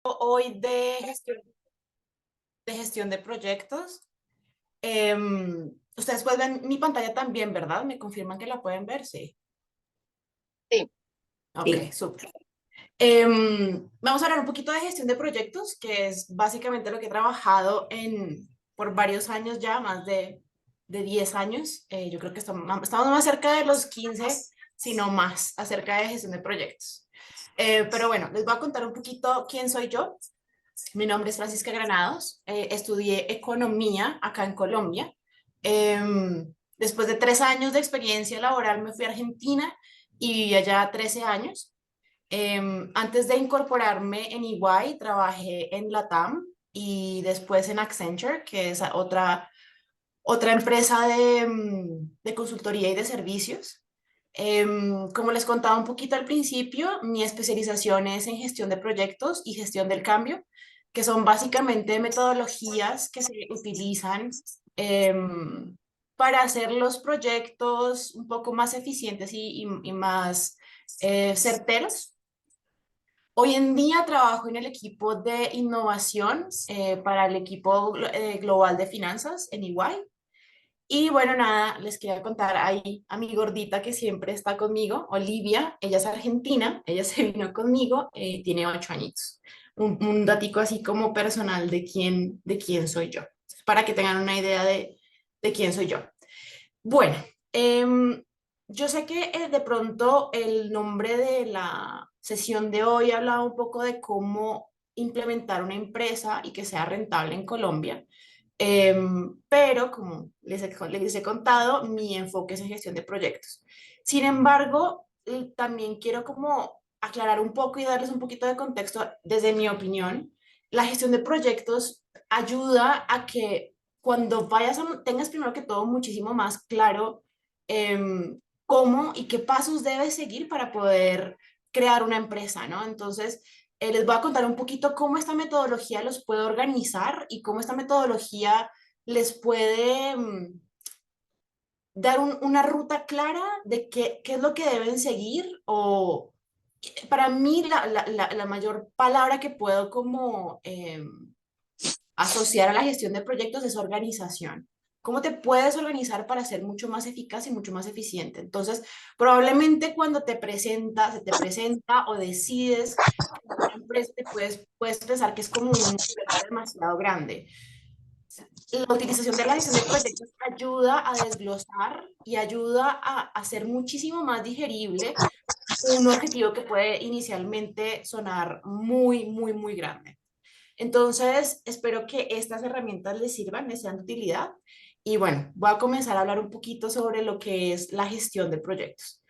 Hoy de gestión de proyectos. Ustedes pueden ver mi pantalla también, ¿verdad? Me confirman que la pueden ver, sí. Sí, Ok, sí, súper. Vamos a hablar un poquito de gestión de proyectos, que es básicamente lo que he trabajado por varios años ya, más de 10 años. Yo creo que estamos más cerca de los 15, sino más, acerca de gestión de proyectos. Pero bueno, les voy a contar un poquito quién soy yo. Mi nombre es Francisca Granados, estudié economía acá en Colombia. Después de 3 años de experiencia laboral me fui a Argentina y viví allá 13 años. Antes de incorporarme en EY, trabajé en LATAM y después en Accenture, que es otra empresa de consultoría y de servicios. Como les contaba un poquito al principio, mi especialización es en gestión de proyectos y gestión del cambio, que son básicamente metodologías que se utilizan para hacer los proyectos un poco más eficientes y más certeros. Hoy en día trabajo en el equipo de innovación para el equipo global de finanzas en EY. Y bueno, nada, les quería contar ahí a mi gordita que siempre está conmigo, Olivia. Ella es argentina, ella se vino conmigo, tiene 8 añitos. Un datico así como personal de quién soy yo, para que tengan una idea de quién soy yo. Bueno, yo sé que de pronto el nombre de la sesión de hoy hablaba un poco de cómo implementar una empresa y que sea rentable en Colombia. Pero como les he contado, mi enfoque es en gestión de proyectos. Sin embargo, también quiero como aclarar un poco y darles un poquito de contexto desde mi opinión. La gestión de proyectos ayuda a que cuando tengas primero que todo muchísimo más claro cómo y qué pasos debes seguir para poder crear una empresa, ¿no? Entonces, les voy a contar un poquito cómo esta metodología los puede organizar y cómo esta metodología les puede dar una ruta clara de qué es lo que deben seguir o para mí la mayor palabra que puedo como asociar a la gestión de proyectos es organización. ¿Cómo te puedes organizar para ser mucho más eficaz y mucho más eficiente? Entonces, probablemente cuando se te presenta o decides una empresa, puedes pensar que es como un reto demasiado grande. La utilización de la gestión de proyectos ayuda a desglosar y ayuda a hacer muchísimo más digerible un objetivo que puede inicialmente sonar muy, muy, muy grande. Entonces, espero que estas herramientas les sirvan, les sean de utilidad. Y bueno, voy a comenzar a hablar un poquito sobre lo que es la gestión de proyectos.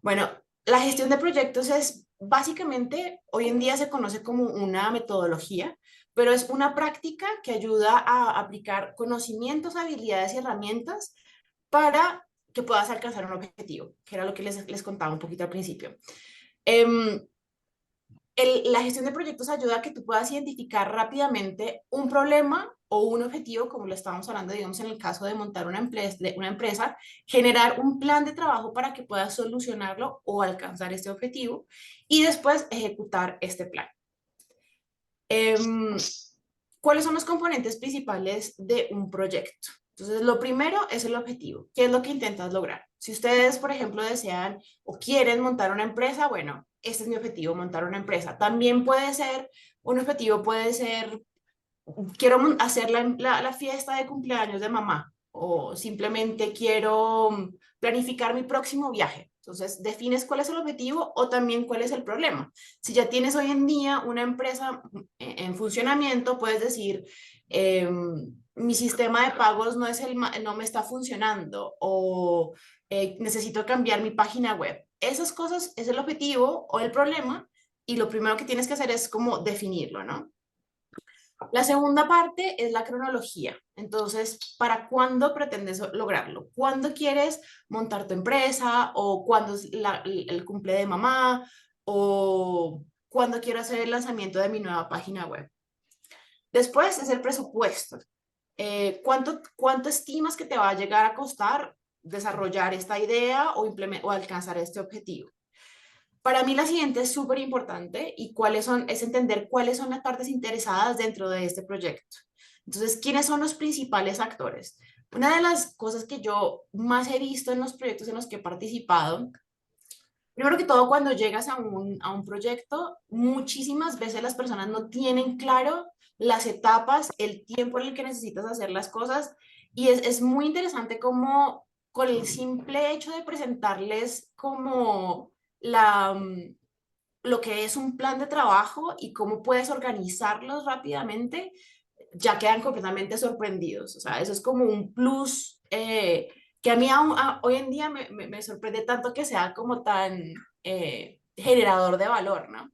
Bueno, la gestión de proyectos es básicamente, hoy en día se conoce como una metodología, pero es una práctica que ayuda a aplicar conocimientos, habilidades y herramientas para que puedas alcanzar un objetivo, que era lo que les contaba un poquito al principio. Em, la gestión de proyectos ayuda a que tú puedas identificar rápidamente un problema o un objetivo, como lo estábamos hablando, digamos, en el caso de montar una empresa, generar un plan de trabajo para que puedas solucionarlo o alcanzar este objetivo y después ejecutar este plan. Em, ¿Cuáles son los componentes principales de un proyecto? Entonces, lo primero es el objetivo. ¿Qué es lo que intentas lograr? Si ustedes, por ejemplo, desean o quieren montar una empresa, bueno, este es mi objetivo, montar una empresa. También puede ser, un objetivo puede ser, quiero hacer la fiesta de cumpleaños de mamá o simplemente quiero planificar mi próximo viaje. Entonces, defines cuál es el objetivo o también cuál es el problema. Si ya tienes hoy en día una empresa en funcionamiento, puedes decir, mi sistema de pagos no me está funcionando o necesito cambiar mi página web. Esas cosas es el objetivo o el problema y lo primero que tienes que hacer es como definirlo, ¿no? La segunda parte es la cronología. Entonces, ¿para cuándo pretendes lograrlo? ¿Cuándo quieres montar tu empresa? ¿O cuándo es el cumple de mamá? ¿O cuándo quiero hacer el lanzamiento de mi nueva página web? Después es el presupuesto. ¿Cuánto estimas que te va a llegar a costar desarrollar esta idea o alcanzar este objetivo? Para mí la siguiente es súper importante y es entender cuáles son las partes interesadas dentro de este proyecto. Entonces, ¿quiénes son los principales actores? Una de las cosas que yo más he visto en los proyectos en los que he participado, primero que todo, cuando llegas a un proyecto, muchísimas veces las personas no tienen claro las etapas, el tiempo en el que necesitas hacer las cosas y es muy interesante cómo con el simple hecho de presentarles como la, lo que es un plan de trabajo y cómo puedes organizarlos rápidamente, ya quedan completamente sorprendidos. O sea, eso es como un plus que a mí hoy en día me sorprende tanto que sea como tan generador de valor, ¿no?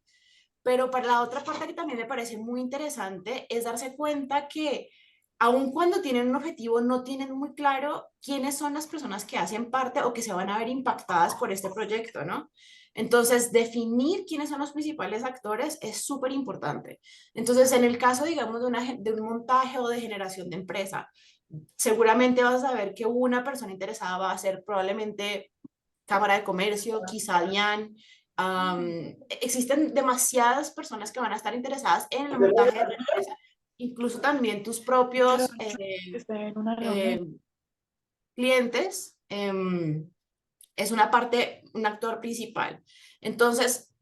Pero para la otra parte que también me parece muy interesante es darse cuenta que aun cuando tienen un objetivo, no tienen muy claro quiénes son las personas que hacen parte o que se van a ver impactadas por este proyecto, ¿no? Entonces, definir quiénes son los principales actores es súper importante. Entonces, en el caso, digamos, de un montaje o de generación de empresa, seguramente vas a saber que una persona interesada va a ser probablemente Cámara de Comercio, quizá DIAN. Existen demasiadas personas que van a estar interesadas en el montaje de la empresa, incluso también tus Pero propios estoy en una reunión. clientes. Es una parte, un actor principal. Entonces,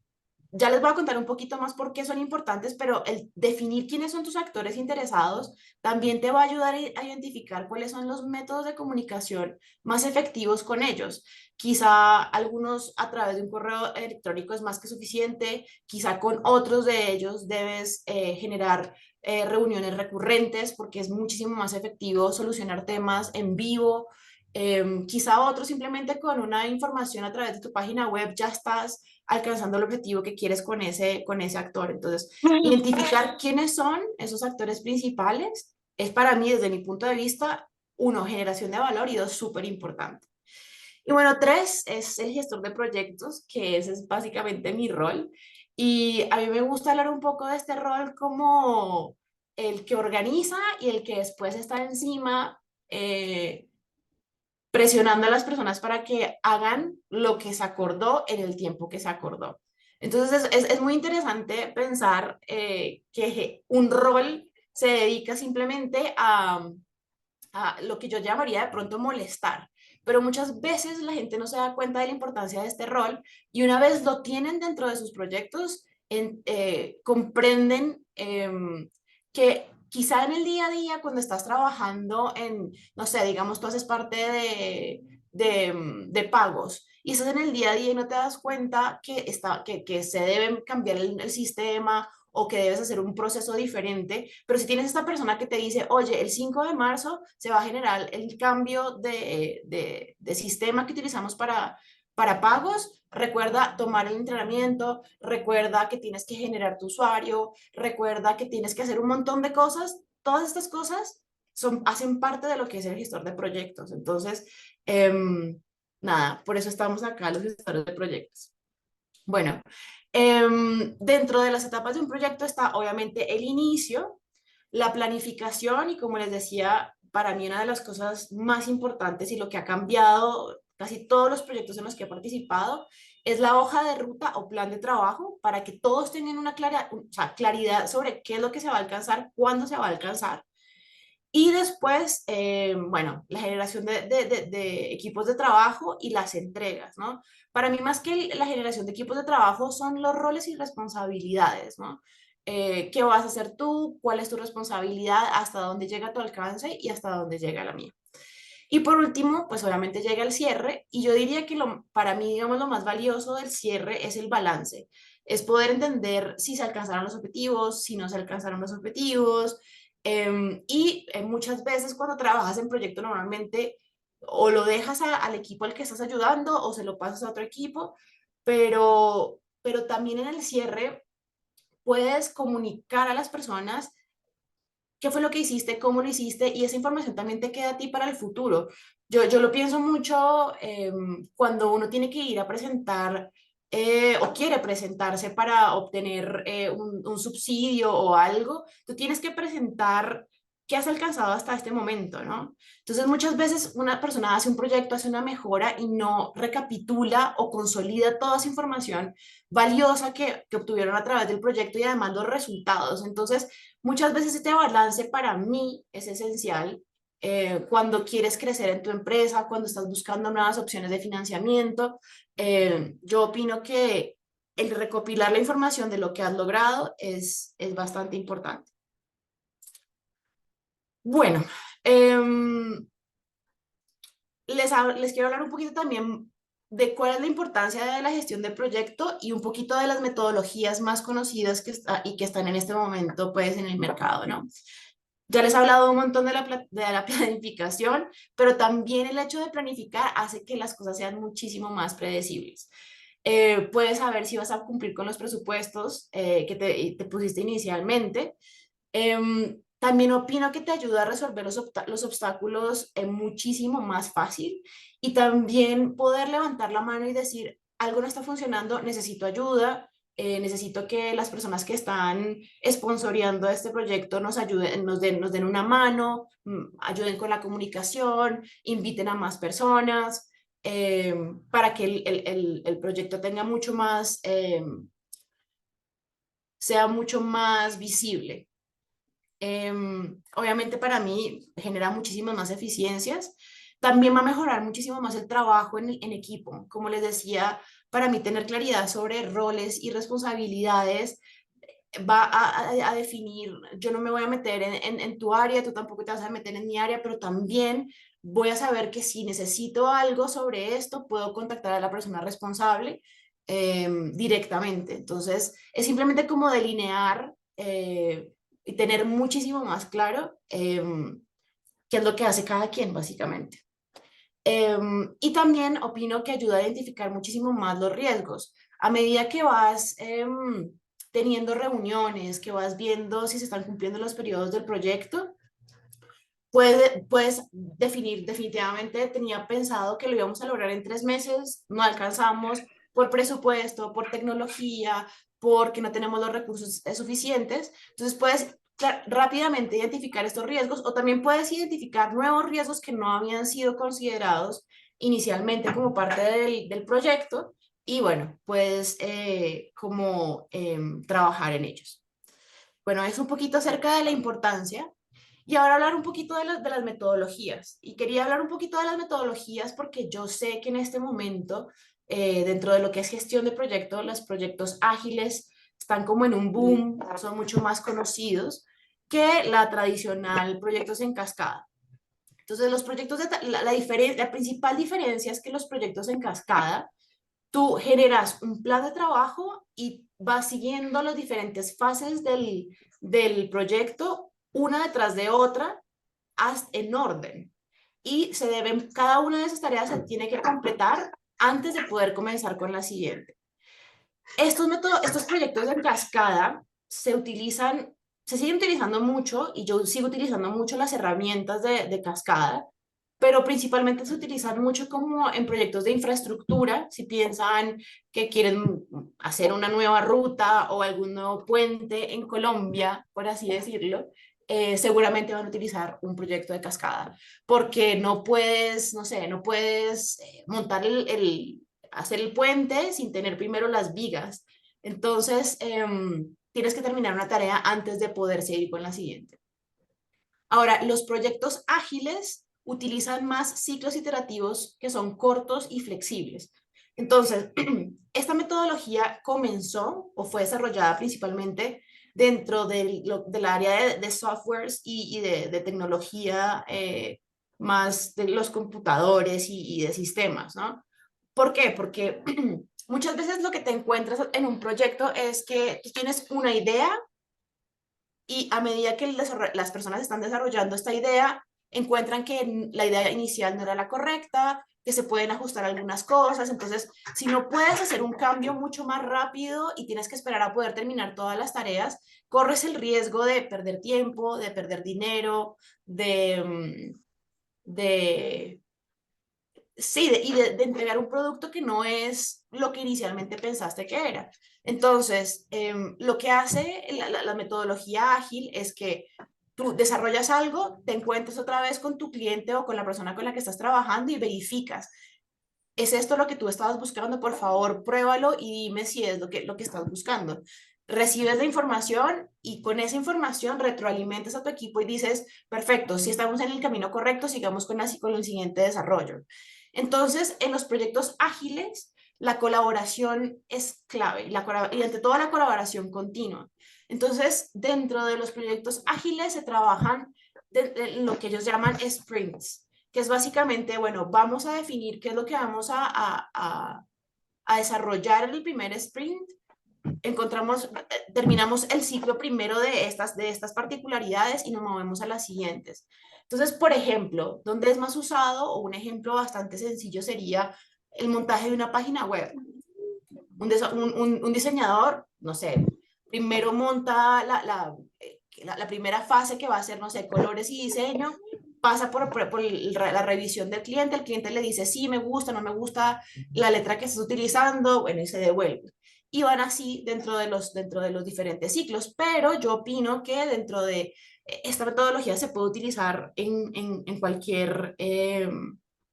ya les voy a contar un poquito más por qué son importantes, pero el definir quiénes son tus actores interesados también te va a ayudar a identificar cuáles son los métodos de comunicación más efectivos con ellos. Quizá algunos a través de un correo electrónico es más que suficiente, quizá con otros de ellos debes generar reuniones recurrentes porque es muchísimo más efectivo solucionar temas en vivo. Quizá otro simplemente con una información a través de tu página web ya estás alcanzando el objetivo que quieres con ese actor. Entonces, identificar quiénes son esos actores principales es para mí, desde mi punto de vista, uno, generación de valor y dos, súper importante. Y bueno, tres es el gestor de proyectos, que ese es básicamente mi rol. Y a mí me gusta hablar un poco de este rol como el que organiza y el que después está encima. Presionando a las personas para que hagan lo que se acordó en el tiempo que se acordó. Entonces es muy interesante pensar que un rol se dedica simplemente a lo que yo llamaría de pronto molestar, pero muchas veces la gente no se da cuenta de la importancia de este rol y una vez lo tienen dentro de sus proyectos, comprenden que quizá en el día a día, cuando estás trabajando en, no sé, digamos, tú haces parte de pagos y estás en el día a día y no te das cuenta que se debe cambiar el sistema o que debes hacer un proceso diferente, pero si tienes esta persona que te dice, oye, el 5 de marzo se va a generar el cambio de sistema que utilizamos para pagos, recuerda tomar el entrenamiento, recuerda que tienes que generar tu usuario, recuerda que tienes que hacer un montón de cosas, todas estas cosas hacen parte de lo que es el gestor de proyectos. Entonces, nada, por eso estamos acá los gestores de proyectos. Bueno, dentro de las etapas de un proyecto está obviamente el inicio, la planificación y como les decía, para mí una de las cosas más importantes y lo que ha cambiado casi todos los proyectos en los que he participado es la hoja de ruta o plan de trabajo para que todos tengan una o sea, claridad sobre qué es lo que se va a alcanzar, cuándo se va a alcanzar y después, bueno, la generación de equipos de trabajo y las entregas, ¿no? Para mí, más que la generación de equipos de trabajo, son los roles y responsabilidades, ¿no? ¿Qué vas a hacer tú? ¿Cuál es tu responsabilidad? ¿Hasta dónde llega tu alcance y hasta dónde llega la mía? Y por último, pues obviamente llega el cierre y yo diría que para mí, digamos, lo más valioso del cierre es el balance, es poder entender si se alcanzaron los objetivos, si no se alcanzaron los objetivos. Muchas veces cuando trabajas en proyecto normalmente o lo dejas al equipo al que estás ayudando o se lo pasas a otro equipo, pero también en el cierre puedes comunicar a las personas qué fue lo que hiciste, cómo lo hiciste, y esa información también te queda a ti para el futuro. Yo lo pienso mucho cuando uno tiene que ir a presentar o quiere presentarse para obtener un subsidio o algo, tú tienes que presentar ¿qué has alcanzado hasta este momento, no? Entonces, muchas veces una persona hace un proyecto, hace una mejora y no recapitula o consolida toda esa información valiosa que obtuvieron a través del proyecto y además los resultados. Entonces, muchas veces este balance para mí es esencial cuando quieres crecer en tu empresa, cuando estás buscando nuevas opciones de financiamiento. Yo opino que el recopilar la información de lo que has logrado es bastante importante. Bueno, les quiero hablar un poquito también de cuál es la importancia de la gestión del proyecto y un poquito de las metodologías más conocidas y que están en este momento pues en el mercado, ¿no? Ya les he hablado un montón de de la planificación, pero también el hecho de planificar hace que las cosas sean muchísimo más predecibles. Puedes saber si vas a cumplir con los presupuestos que te pusiste inicialmente. También opino que te ayuda a resolver los obstáculos muchísimo más fácil y también poder levantar la mano y decir, algo no está funcionando, necesito ayuda, necesito que las personas que están sponsoreando este proyecto nos ayuden, nos den una mano, ayuden con la comunicación, inviten a más personas, para que el proyecto tenga mucho más, sea mucho más visible. Obviamente para mí genera muchísimas más eficiencias. También va a mejorar muchísimo más el trabajo en equipo. Como les decía, para mí tener claridad sobre roles y responsabilidades va a definir, yo no me voy a meter en tu área, tú tampoco te vas a meter en mi área, pero también voy a saber que si necesito algo sobre esto, puedo contactar a la persona responsable directamente. Entonces, es simplemente como delinear y tener muchísimo más claro qué es lo que hace cada quien, básicamente. Y también opino que ayuda a identificar muchísimo más los riesgos. A medida que vas teniendo reuniones, que vas viendo si se están cumpliendo los periodos del proyecto, puedes definir definitivamente, tenía pensado que lo íbamos a lograr en 3 meses, no alcanzamos por presupuesto, por tecnología, porque no tenemos los recursos suficientes. Entonces puedes rápidamente identificar estos riesgos o también puedes identificar nuevos riesgos que no habían sido considerados inicialmente como parte del proyecto y bueno, puedes como trabajar en ellos. Bueno, es un poquito acerca de la importancia y ahora hablar un poquito de las metodologías. Y quería hablar un poquito de las metodologías porque yo sé que en este momento, dentro de lo que es gestión de proyectos, los proyectos ágiles están como en un boom, son mucho más conocidos que la tradicional proyectos en cascada. Entonces, los proyectos la principal diferencia es que los proyectos en cascada, tú generas un plan de trabajo y vas siguiendo las diferentes fases del proyecto, una detrás de otra, en orden. Y cada una de esas tareas se tiene que completar antes de poder comenzar con la siguiente. Estos proyectos en cascada se siguen utilizando mucho y yo sigo utilizando mucho las herramientas de cascada, pero principalmente se utilizan mucho como en proyectos de infraestructura, si piensan que quieren hacer una nueva ruta o algún nuevo puente en Colombia, por así decirlo, seguramente van a utilizar un proyecto de cascada, porque no puedes, no sé, no puedes montar hacer el puente sin tener primero las vigas. Entonces, tienes que terminar una tarea antes de poder seguir con la siguiente. Ahora, los proyectos ágiles utilizan más ciclos iterativos que son cortos y flexibles. Entonces, esta metodología comenzó o fue desarrollada principalmente dentro del área de softwares y de tecnología más de los computadores y de sistemas, ¿no? ¿Por qué? Porque muchas veces lo que te encuentras en un proyecto es que tú tienes una idea y a medida que las personas están desarrollando esta idea, encuentran que la idea inicial no era la correcta, que se pueden ajustar algunas cosas. Entonces, si no puedes hacer un cambio mucho más rápido y tienes que esperar a poder terminar todas las tareas, corres el riesgo de perder tiempo, de perder dinero, de sí, de entregar un producto que no es lo que inicialmente pensaste que era. Entonces, lo que hace la metodología ágil es que tú desarrollas algo, te encuentras otra vez con tu cliente o con la persona con la que estás trabajando y verificas. ¿Es esto lo que tú estabas buscando? Por favor, pruébalo y dime si es lo que estás buscando. Recibes la información y con esa información retroalimentas a tu equipo y dices, perfecto, si estamos en el camino correcto, sigamos con el siguiente desarrollo. Entonces, en los proyectos ágiles, la colaboración es clave y ante todo la colaboración continua. Entonces, dentro de los proyectos ágiles se trabajan de lo que ellos llaman sprints, que es básicamente, bueno, vamos a definir qué es lo que vamos a desarrollar en el primer sprint, terminamos el ciclo primero de estas particularidades y nos movemos a las siguientes. Entonces, por ejemplo, donde es más usado, o un ejemplo bastante sencillo sería el montaje de una página web. Un diseñador, no sé, primero monta la primera fase que va a ser, no sé, colores y diseño, pasa por la revisión del cliente, el cliente le dice, sí, me gusta, no me gusta la letra que estás utilizando, bueno, y se devuelve. Y van así dentro de los diferentes ciclos, pero yo opino que dentro de esta metodología se puede utilizar en cualquier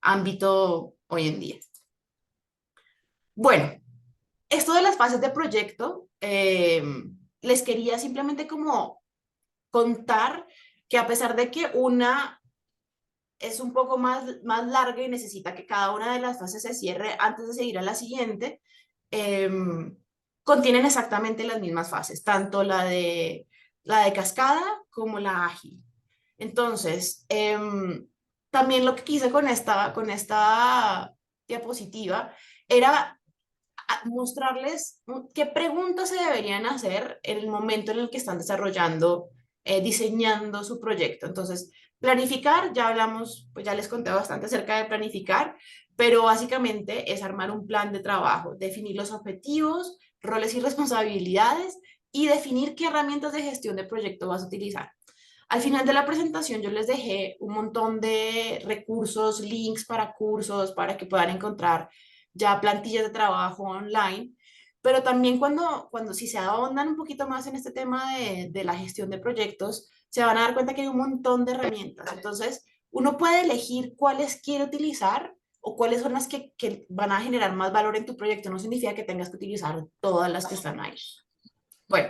ámbito hoy en día. Bueno, esto de las fases de proyecto, les quería simplemente como contar que a pesar de que una es un poco más larga y necesita que cada una de las fases se cierre antes de seguir a la siguiente, eh, contienen exactamente las mismas fases, tanto la de cascada como la ágil. Entonces, también lo que quise con esta diapositiva era mostrarles qué preguntas se deberían hacer en el momento en el que están desarrollando, diseñando su proyecto. Entonces, planificar, ya hablamos, pues ya les conté bastante acerca de planificar, pero básicamente es armar un plan de trabajo, definir los objetivos, roles y responsabilidades y definir qué herramientas de gestión de proyecto vas a utilizar. Al final de la presentación yo les dejé un montón de recursos, links para cursos, para que puedan encontrar ya plantillas de trabajo online, pero también cuando si se ahondan un poquito más en este tema de la gestión de proyectos, se van a dar cuenta que hay un montón de herramientas. Entonces, uno puede elegir cuáles quiere utilizar o cuáles son las que van a generar más valor en tu proyecto. No significa que tengas que utilizar todas las que están ahí. Bueno,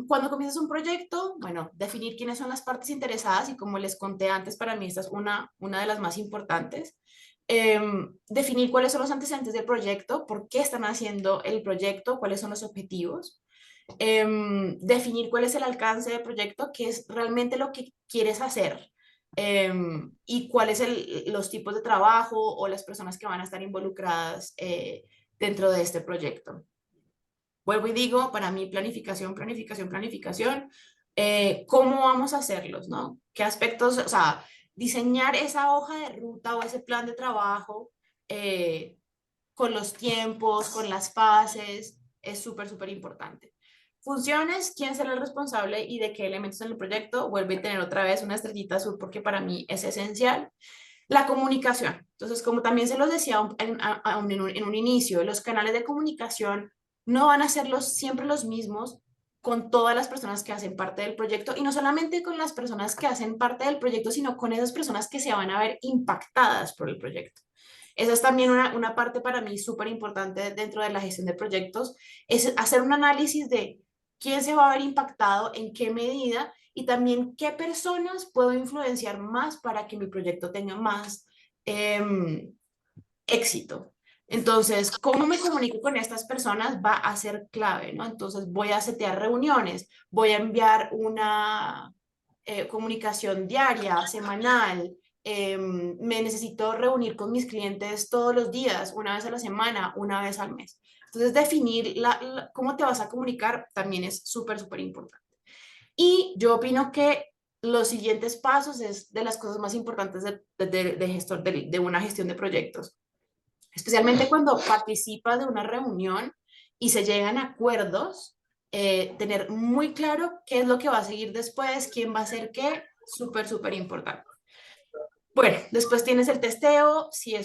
cuando comienzas un proyecto, bueno, definir quiénes son las partes interesadas y como les conté antes, para mí esta es una de las más importantes. Definir cuáles son los antecedentes del proyecto, por qué están haciendo el proyecto, cuáles son los objetivos. Definir cuál es el alcance del proyecto, qué es realmente lo que quieres hacer. Y cuáles son los tipos de trabajo o las personas que van a estar involucradas dentro de este proyecto. Vuelvo y digo, para mí planificación, planificación, planificación. ¿Cómo vamos a hacerlos, no? ¿Qué aspectos, o sea, diseñar esa hoja de ruta o ese plan de trabajo eh, con los tiempos, con las fases, es súper, súper importante. Funciones, quién será el responsable y de qué elementos en el proyecto. Vuelve a tener otra vez una estrellita azul porque para mí es esencial. La comunicación. Entonces, como también se los decía en un inicio, los canales de comunicación no van a ser siempre los mismos con todas las personas que hacen parte del proyecto y no solamente con las personas que hacen parte del proyecto, sino con esas personas que se van a ver impactadas por el proyecto. Esa es también una parte para mí súper importante dentro de la gestión de proyectos, es hacer un análisis de quién se va a ver impactado, en qué medida y también qué personas puedo influenciar más para que mi proyecto tenga más éxito. Entonces, cómo me comunico con estas personas va a ser clave, ¿no? Entonces, voy a setear reuniones, voy a enviar una comunicación diaria, semanal, me necesito reunir con mis clientes todos los días, una vez a la semana, una vez al mes. Entonces, definir cómo te vas a comunicar también es súper, súper importante. Y yo opino que los siguientes pasos es de las cosas más importantes de una gestión de proyectos, especialmente cuando participas de una reunión y se llegan a acuerdos, tener muy claro qué es lo que va a seguir después, quién va a hacer qué, súper, súper importante. Bueno, después tienes el testeo, si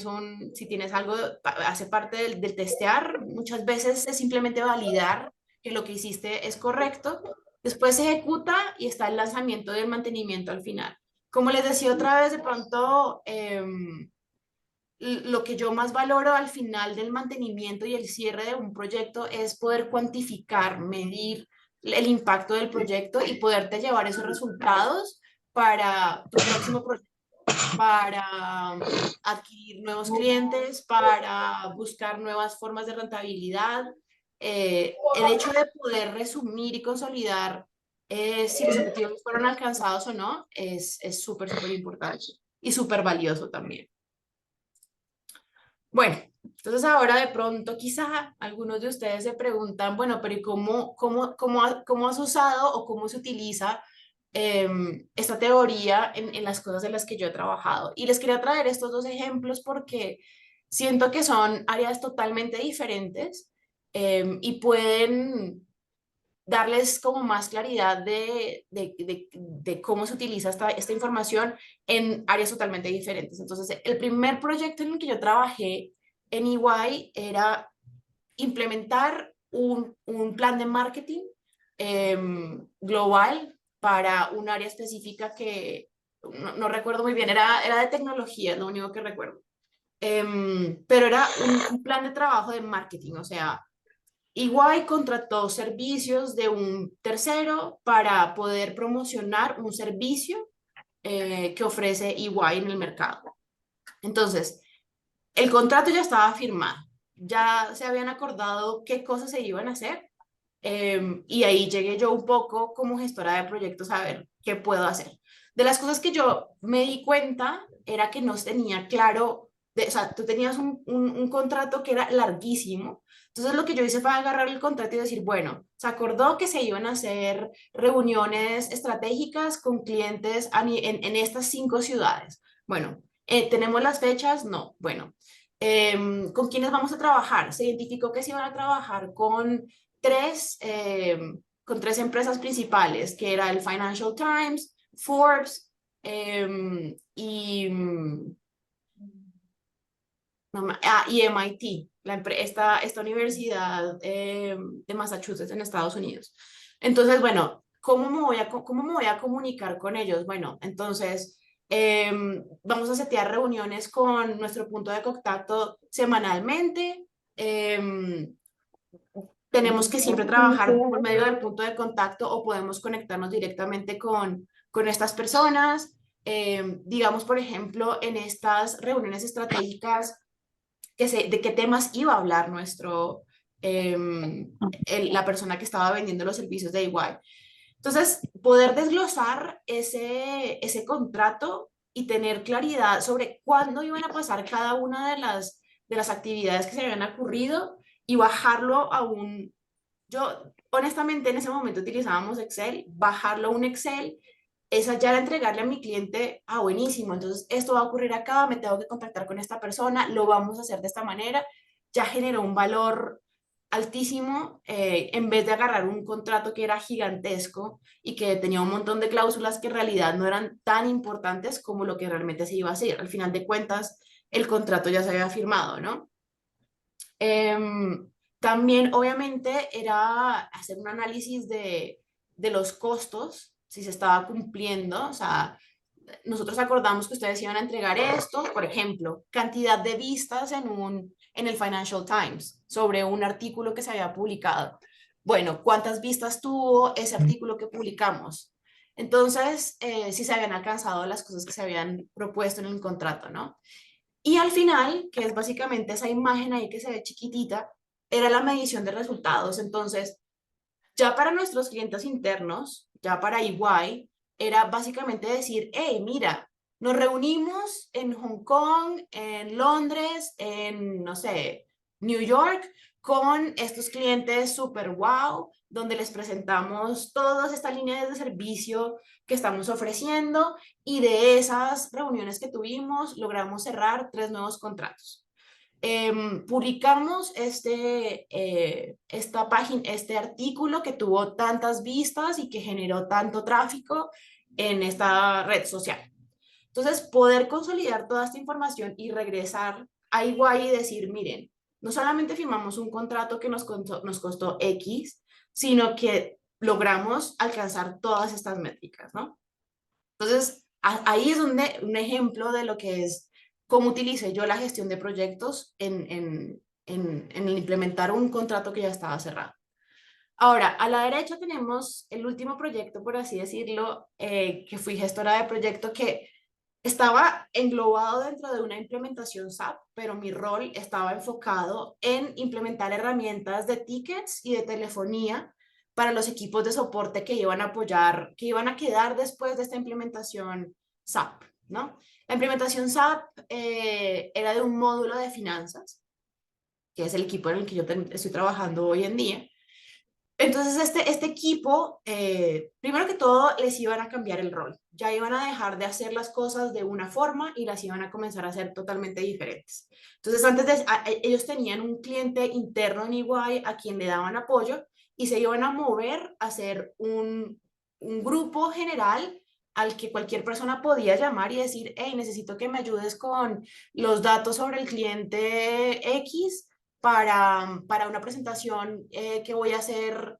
tienes algo, hace parte del testear, muchas veces es simplemente validar que lo que hiciste es correcto Después se ejecuta y está el lanzamiento del mantenimiento al final. Como les decía otra vez, de pronto, lo que yo más valoro al final del mantenimiento y el cierre de un proyecto es poder cuantificar, medir el impacto del proyecto y poderte llevar esos resultados para tu próximo proyecto, para adquirir nuevos clientes, para buscar nuevas formas de rentabilidad. El hecho de poder resumir y consolidar si los objetivos fueron alcanzados o no es súper, súper importante y súper valioso también. Bueno, entonces ahora de pronto quizá algunos de ustedes se preguntan, bueno, pero ¿y cómo has usado o cómo se utiliza esta teoría en las cosas en las que yo he trabajado? Y les quería traer estos dos ejemplos porque siento que son áreas totalmente diferentes y pueden darles como más claridad de cómo se utiliza esta información en áreas totalmente diferentes. Entonces, el primer proyecto en el que yo trabajé en EY era implementar un plan de marketing global para un área específica que no recuerdo muy bien, era de tecnología, es lo único que recuerdo. Pero era un plan de trabajo de marketing, o sea, EY contrató servicios de un tercero para poder promocionar un servicio que ofrece EY en el mercado. Entonces, el contrato ya estaba firmado, ya se habían acordado qué cosas se iban a hacer y ahí llegué yo un poco como gestora de proyectos a ver qué puedo hacer. De las cosas que yo me di cuenta era que no tenía claro, o sea, tú tenías un contrato que era larguísimo. Entonces lo que yo hice fue agarrar el contrato y decir, bueno, se acordó que se iban a hacer reuniones estratégicas con clientes en estas 5 ciudades. Bueno, ¿tenemos las fechas? No. Bueno, ¿con quiénes vamos a trabajar? Se identificó que se iban a trabajar tres, eh, con tres empresas principales, que era el Financial Times, Forbes y, y MIT, esta universidad de Massachusetts en Estados Unidos. Entonces, bueno, cómo me voy a comunicar con ellos? Bueno, entonces vamos a setear reuniones con nuestro punto de contacto semanalmente. Tenemos que siempre trabajar por medio del punto de contacto o podemos conectarnos directamente con estas personas. Digamos, por ejemplo, en estas reuniones estratégicas, de qué temas iba a hablar la persona que estaba vendiendo los servicios de igual. Entonces, poder desglosar ese contrato y tener claridad sobre cuándo iban a pasar cada una de las actividades que se habían ocurrido y bajarlo a yo honestamente en ese momento utilizábamos Excel, bajarlo a un Excel, esa ya era entregarle a mi cliente, buenísimo, entonces esto va a ocurrir acá, me tengo que contactar con esta persona, lo vamos a hacer de esta manera, ya generó un valor altísimo en vez de agarrar un contrato que era gigantesco y que tenía un montón de cláusulas que en realidad no eran tan importantes como lo que realmente se iba a hacer. Al final de cuentas, el contrato ya se había firmado, ¿no? También, obviamente, era hacer un análisis de los costos, si se estaba cumpliendo, o sea, nosotros acordamos que ustedes iban a entregar esto, por ejemplo, cantidad de vistas en el Financial Times sobre un artículo que se había publicado. Bueno, ¿cuántas vistas tuvo ese artículo que publicamos? Entonces, si se habían alcanzado las cosas que se habían propuesto en el contrato, ¿no? Y al final, que es básicamente esa imagen ahí que se ve chiquitita, era la medición de resultados. Entonces, ya para nuestros clientes internos, ya para EY, era básicamente decir, hey, mira, nos reunimos en Hong Kong, en Londres, en, no sé, New York, con estos clientes super wow, donde les presentamos todas estas líneas de servicio que estamos ofreciendo y de esas reuniones que tuvimos logramos cerrar 3 nuevos contratos. Publicamos esta página, este artículo que tuvo tantas vistas y que generó tanto tráfico en esta red social. Entonces, poder consolidar toda esta información y regresar a Iguay y decir, miren, no solamente firmamos un contrato que nos costó X, sino que logramos alcanzar todas estas métricas, ¿no? Entonces, ahí es donde un ejemplo de lo que es cómo utilicé yo la gestión de proyectos en implementar un contrato que ya estaba cerrado. Ahora, a la derecha tenemos el último proyecto, por así decirlo, que fui gestora de proyecto que estaba englobado dentro de una implementación SAP, pero mi rol estaba enfocado en implementar herramientas de tickets y de telefonía para los equipos de soporte que iban a apoyar, que iban a quedar después de esta implementación SAP, ¿no? La implementación SAP era de un módulo de finanzas, que es el equipo en el que yo estoy trabajando hoy en día. Entonces, este equipo, primero que todo, les iban a cambiar el rol. Ya iban a dejar de hacer las cosas de una forma y las iban a comenzar a hacer totalmente diferentes. Entonces, ellos tenían un cliente interno en EY a quien le daban apoyo y se iban a mover a hacer un grupo general al que cualquier persona podía llamar y decir, hey, necesito que me ayudes con los datos sobre el cliente X para una presentación que voy a hacer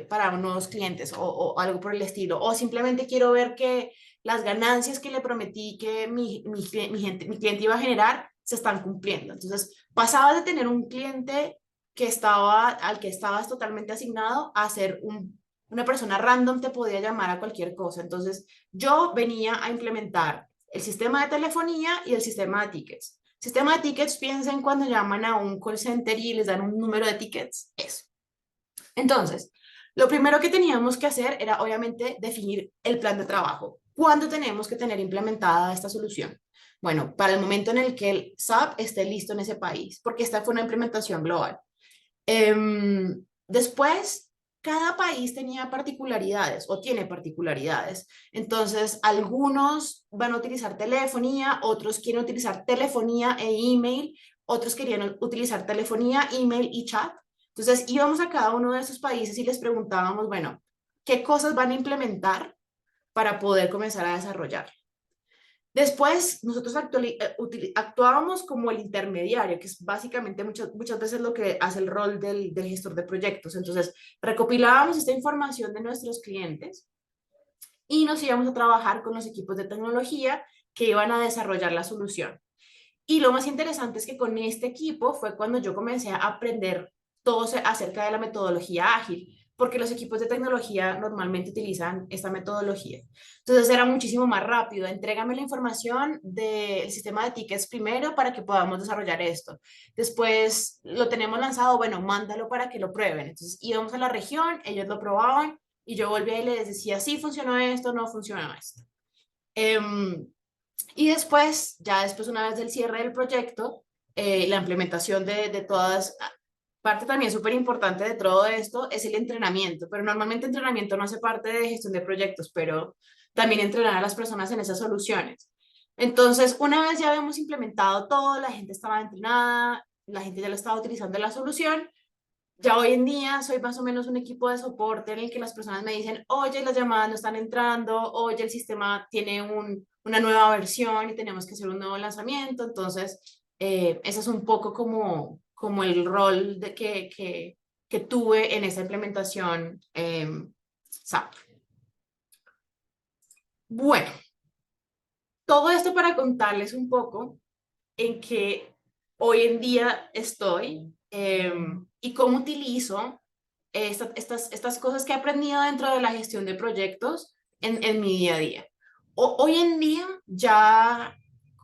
para unos clientes o algo por el estilo. O simplemente quiero ver que las ganancias que le prometí que mi cliente iba a generar se están cumpliendo. Entonces, pasaba de tener un cliente al que estabas totalmente asignado a ser una persona random te podía llamar a cualquier cosa. Entonces, yo venía a implementar el sistema de telefonía y el sistema de tickets. Sistema de tickets, piensen cuando llaman a un call center y les dan un número de tickets, eso. Entonces, lo primero que teníamos que hacer era obviamente definir el plan de trabajo. ¿Cuándo tenemos que tener implementada esta solución? Bueno, para el momento en el que el SAP esté listo en ese país, porque esta fue una implementación global. Después, cada país tenía particularidades o tiene particularidades. Entonces, algunos van a utilizar telefonía, otros quieren utilizar telefonía e email, otros querían utilizar telefonía, email y chat. Entonces, íbamos a cada uno de esos países y les preguntábamos, bueno, ¿qué cosas van a implementar para poder comenzar a desarrollar? Después, nosotros actuábamos como el intermediario, que es básicamente muchas veces lo que hace el rol del gestor de proyectos. Entonces, recopilábamos esta información de nuestros clientes y nos íbamos a trabajar con los equipos de tecnología que iban a desarrollar la solución. Y lo más interesante es que con este equipo fue cuando yo comencé a aprender todo acerca de la metodología ágil, porque los equipos de tecnología normalmente utilizan esta metodología. Entonces era muchísimo más rápido. Entrégame la información del sistema de tickets primero para que podamos desarrollar esto. Después lo tenemos lanzado, bueno, mándalo para que lo prueben. Entonces íbamos a la región, ellos lo probaban y yo volvía y les decía, sí, funcionó esto, no funcionó esto. Y después, ya después una vez del cierre del proyecto, la implementación de todas, parte también súper importante de todo esto es el entrenamiento, pero normalmente entrenamiento no hace parte de gestión de proyectos, pero también entrenar a las personas en esas soluciones. Entonces, una vez ya habíamos implementado todo, la gente estaba entrenada, la gente ya lo estaba utilizando la solución, ya hoy en día soy más o menos un equipo de soporte en el que las personas me dicen, oye, las llamadas no están entrando, oye, el sistema tiene una nueva versión y tenemos que hacer un nuevo lanzamiento. Entonces, ese es un poco como el rol que tuve en esa implementación SAP. Bueno, todo esto para contarles un poco en que hoy en día estoy y cómo utilizo estas cosas que he aprendido dentro de la gestión de proyectos en mi día a día. Hoy en día ya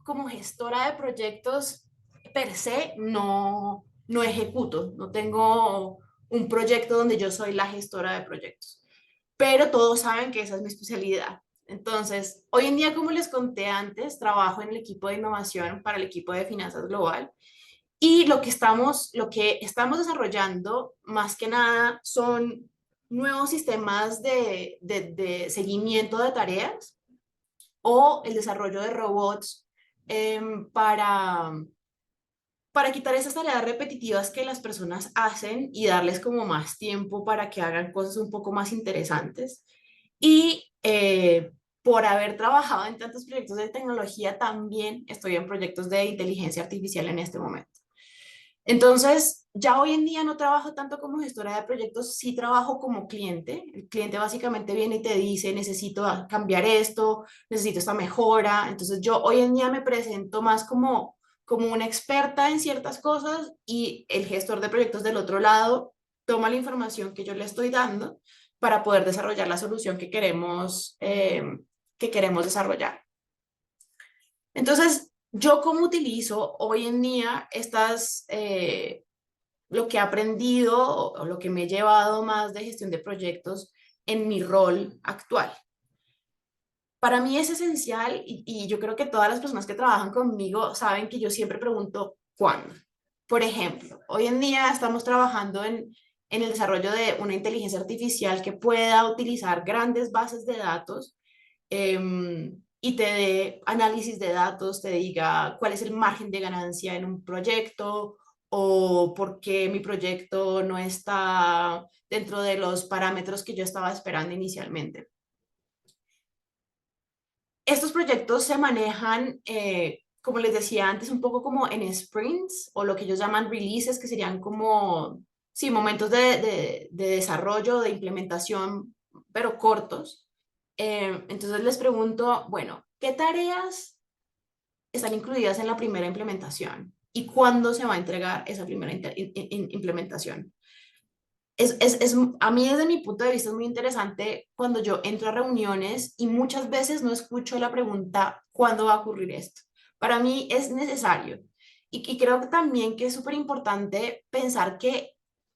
como gestora de proyectos per se no ejecuto, no tengo un proyecto donde yo soy la gestora de proyectos, pero todos saben que esa es mi especialidad. Entonces, hoy en día, como les conté antes, trabajo en el equipo de innovación para el equipo de finanzas global y lo que estamos desarrollando más que nada son nuevos sistemas de seguimiento de tareas o el desarrollo de robots para quitar esas tareas repetitivas que las personas hacen y darles como más tiempo para que hagan cosas un poco más interesantes. Y por haber trabajado en tantos proyectos de tecnología, también estoy en proyectos de inteligencia artificial en este momento. Entonces, ya hoy en día no trabajo tanto como gestora de proyectos, sí trabajo como cliente. El cliente básicamente viene y te dice, necesito cambiar esto, necesito esta mejora. Entonces, yo hoy en día me presento más como una experta en ciertas cosas y el gestor de proyectos del otro lado toma la información que yo le estoy dando para poder desarrollar la solución que queremos desarrollar. Entonces, yo cómo utilizo hoy en día lo que he aprendido o lo que me he llevado más de gestión de proyectos en mi rol actual. Para mí es esencial y yo creo que todas las personas que trabajan conmigo saben que yo siempre pregunto ¿cuándo? Por ejemplo, hoy en día estamos trabajando en el desarrollo de una inteligencia artificial que pueda utilizar grandes bases de datos y te dé análisis de datos, te diga cuál es el margen de ganancia en un proyecto o por qué mi proyecto no está dentro de los parámetros que yo estaba esperando inicialmente. Estos proyectos se manejan, como les decía antes, un poco como en sprints o lo que ellos llaman releases, que serían como, sí, momentos de desarrollo, de implementación, pero cortos. Entonces les pregunto, bueno, ¿qué tareas están incluidas en la primera implementación? ¿Y cuándo se va a entregar esa primera implementación? A mí desde mi punto de vista es muy interesante cuando yo entro a reuniones y muchas veces no escucho la pregunta, ¿cuándo va a ocurrir esto? Para mí es necesario. Y creo que también que es súper importante pensar que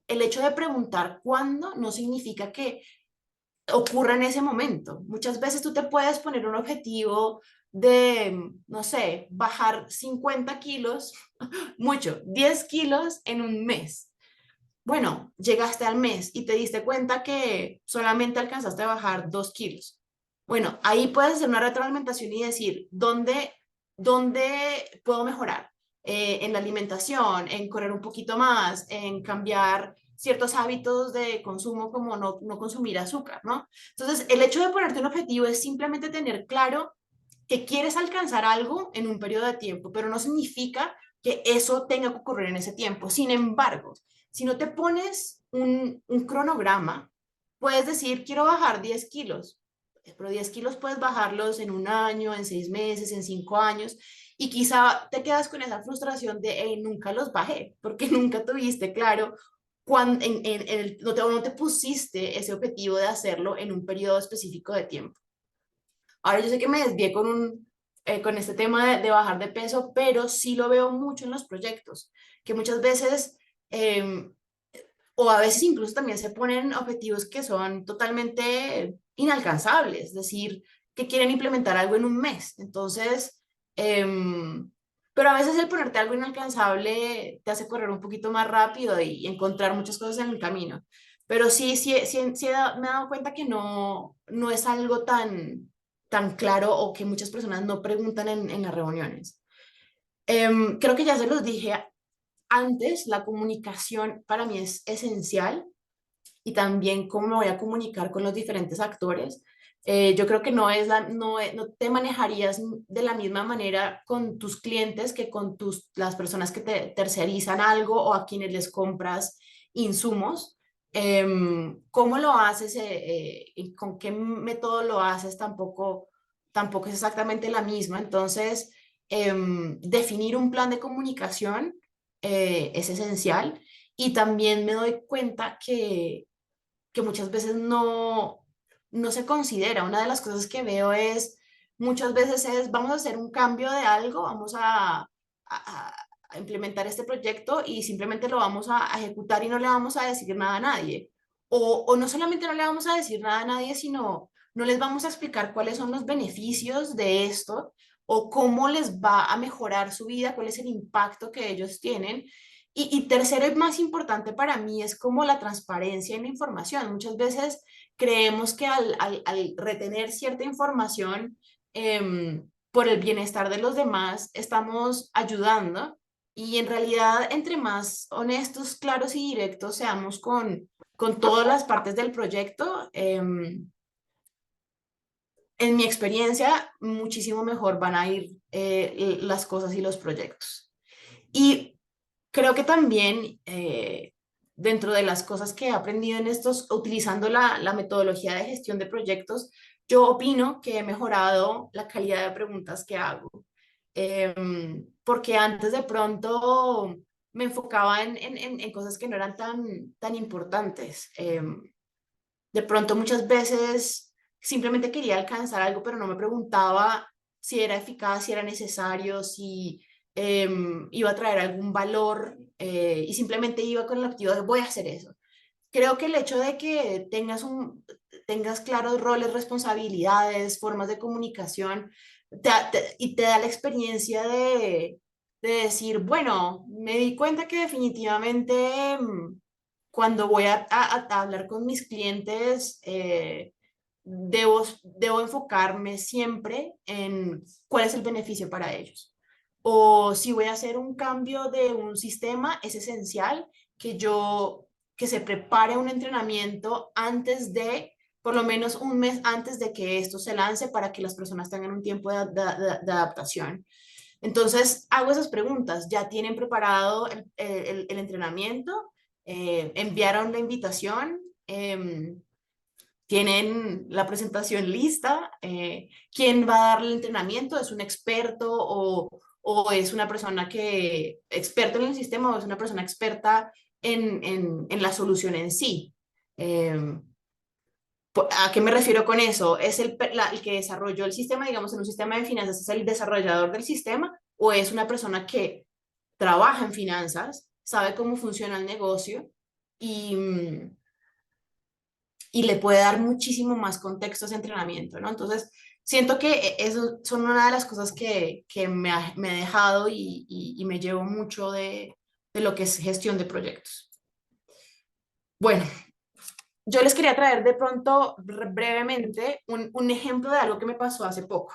el hecho de preguntar cuándo no significa que ocurra en ese momento. Muchas veces tú te puedes poner un objetivo de, no sé, bajar 50 kilos, mucho, 10 kilos en un mes. Bueno, llegaste al mes y te diste cuenta que solamente alcanzaste a bajar 2 kilos. Bueno, ahí puedes hacer una retroalimentación y decir, ¿dónde puedo mejorar? En la alimentación, en correr un poquito más, en cambiar ciertos hábitos de consumo como no consumir azúcar, ¿no? Entonces, el hecho de ponerte un objetivo es simplemente tener claro que quieres alcanzar algo en un periodo de tiempo, pero no significa que eso tenga que ocurrir en ese tiempo. Sin embargo, si no te pones un cronograma, puedes decir, quiero bajar 10 kilos, pero 10 kilos puedes bajarlos en un año, en 6 meses, en 5 años, y quizá te quedas con esa frustración de, hey, nunca los bajé, porque nunca tuviste claro cuando, no te pusiste ese objetivo de hacerlo en un periodo específico de tiempo. Ahora yo sé que me desvié con este tema de bajar de peso, pero sí lo veo mucho en los proyectos, que muchas veces, eh, o a veces incluso también se ponen objetivos que son totalmente inalcanzables, es decir, que quieren implementar algo en un mes. Entonces, pero a veces el ponerte algo inalcanzable te hace correr un poquito más rápido y encontrar muchas cosas en el camino. Pero me he dado cuenta que no es algo tan claro o que muchas personas no preguntan en las reuniones. Creo que ya se los dije antes, la comunicación para mí es esencial y también cómo me voy a comunicar con los diferentes actores. Yo creo que no te manejarías de la misma manera con tus clientes que con las personas que te tercerizan algo o a quienes les compras insumos. ¿Cómo lo haces y con qué método lo haces? Tampoco es exactamente la misma. Entonces, definir un plan de comunicación es esencial y también me doy cuenta que muchas veces no se considera. Una de las cosas que veo muchas veces vamos a hacer un cambio de algo, vamos a implementar este proyecto y simplemente lo vamos a ejecutar y no le vamos a decir nada a nadie. O no solamente no le vamos a decir nada a nadie, sino no les vamos a explicar cuáles son los beneficios de esto o cómo les va a mejorar su vida, cuál es el impacto que ellos tienen. Y tercero y más importante para mí es como la transparencia en la información. Muchas veces creemos que al retener cierta información por el bienestar de los demás, estamos ayudando y en realidad entre más honestos, claros y directos seamos con todas las partes del proyecto, en mi experiencia, muchísimo mejor van a ir las cosas y los proyectos. Y Creo que también dentro de las cosas que he aprendido en estos, utilizando la metodología de gestión de proyectos, yo opino que he mejorado la calidad de preguntas que hago. Porque antes de pronto me enfocaba en cosas que no eran tan importantes. De pronto muchas veces simplemente quería alcanzar algo, pero no me preguntaba si era eficaz, si era necesario, si iba a traer algún valor y simplemente iba con el objetivo de voy a hacer eso. Creo que el hecho de que tengas claros roles, responsabilidades, formas de comunicación y te da la experiencia de decir, bueno, me di cuenta que definitivamente cuando voy a hablar con mis clientes, debo enfocarme siempre en cuál es el beneficio para ellos. O si voy a hacer un cambio de un sistema, es esencial que se prepare un entrenamiento antes de, por lo menos un mes antes de que esto se lance para que las personas tengan un tiempo de adaptación. Entonces, hago esas preguntas. ¿Ya tienen preparado el entrenamiento? ¿Enviaron la invitación? ¿Tienen la presentación lista? ¿Quién va a dar el entrenamiento? ¿Es un experto o es una persona que, experto en el sistema o es una persona experta en la solución en sí? Eh, ¿A qué me refiero con eso? ¿Es el que desarrolló el sistema, digamos, en un sistema de finanzas, es el desarrollador del sistema o es una persona que trabaja en finanzas, sabe cómo funciona el negocio y, y le puede dar muchísimo más contexto a ese entrenamiento, ¿no? Entonces, siento que eso son una de las cosas que me ha dejado y me llevo mucho de lo que es gestión de proyectos. Bueno, yo les quería traer de pronto brevemente un ejemplo de algo que me pasó hace poco.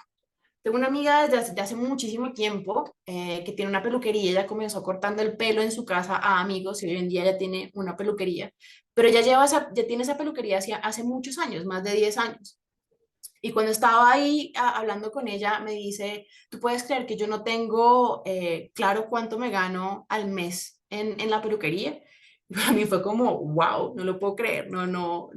Tengo una amiga desde hace muchísimo tiempo que tiene una peluquería. Ella comenzó cortando el pelo en su casa a amigos y hoy en día ya tiene una peluquería. Pero ya tiene esa peluquería hace muchos años, más de 10 años. Y cuando estaba ahí hablando con ella, me dice, ¿tú puedes creer que yo no tengo claro cuánto me gano al mes en la peluquería? Y para mí fue como, wow, no lo puedo creer, no,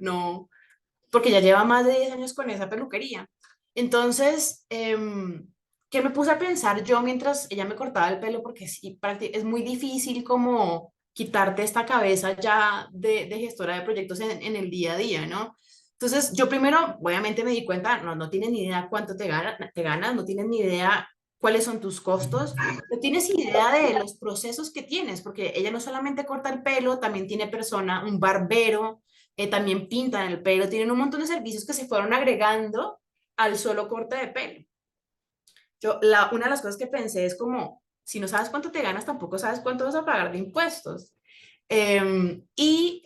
porque ya lleva más de 10 años con esa peluquería. Entonces, ¿qué me puse a pensar yo mientras ella me cortaba el pelo? Porque sí, es muy difícil como quitarte esta cabeza ya de gestora de proyectos en el día a día, ¿no? Entonces, yo primero, obviamente me di cuenta, no tienes ni idea cuánto te ganas, no tienes ni idea cuáles son tus costos, no tienes idea de los procesos que tienes, porque ella no solamente corta el pelo, también tiene persona, un barbero, también pintan el pelo, tienen un montón de servicios que se fueron agregando al solo corte de pelo. Una de las cosas que pensé es como, si no sabes cuánto te ganas, tampoco sabes cuánto vas a pagar de impuestos. Y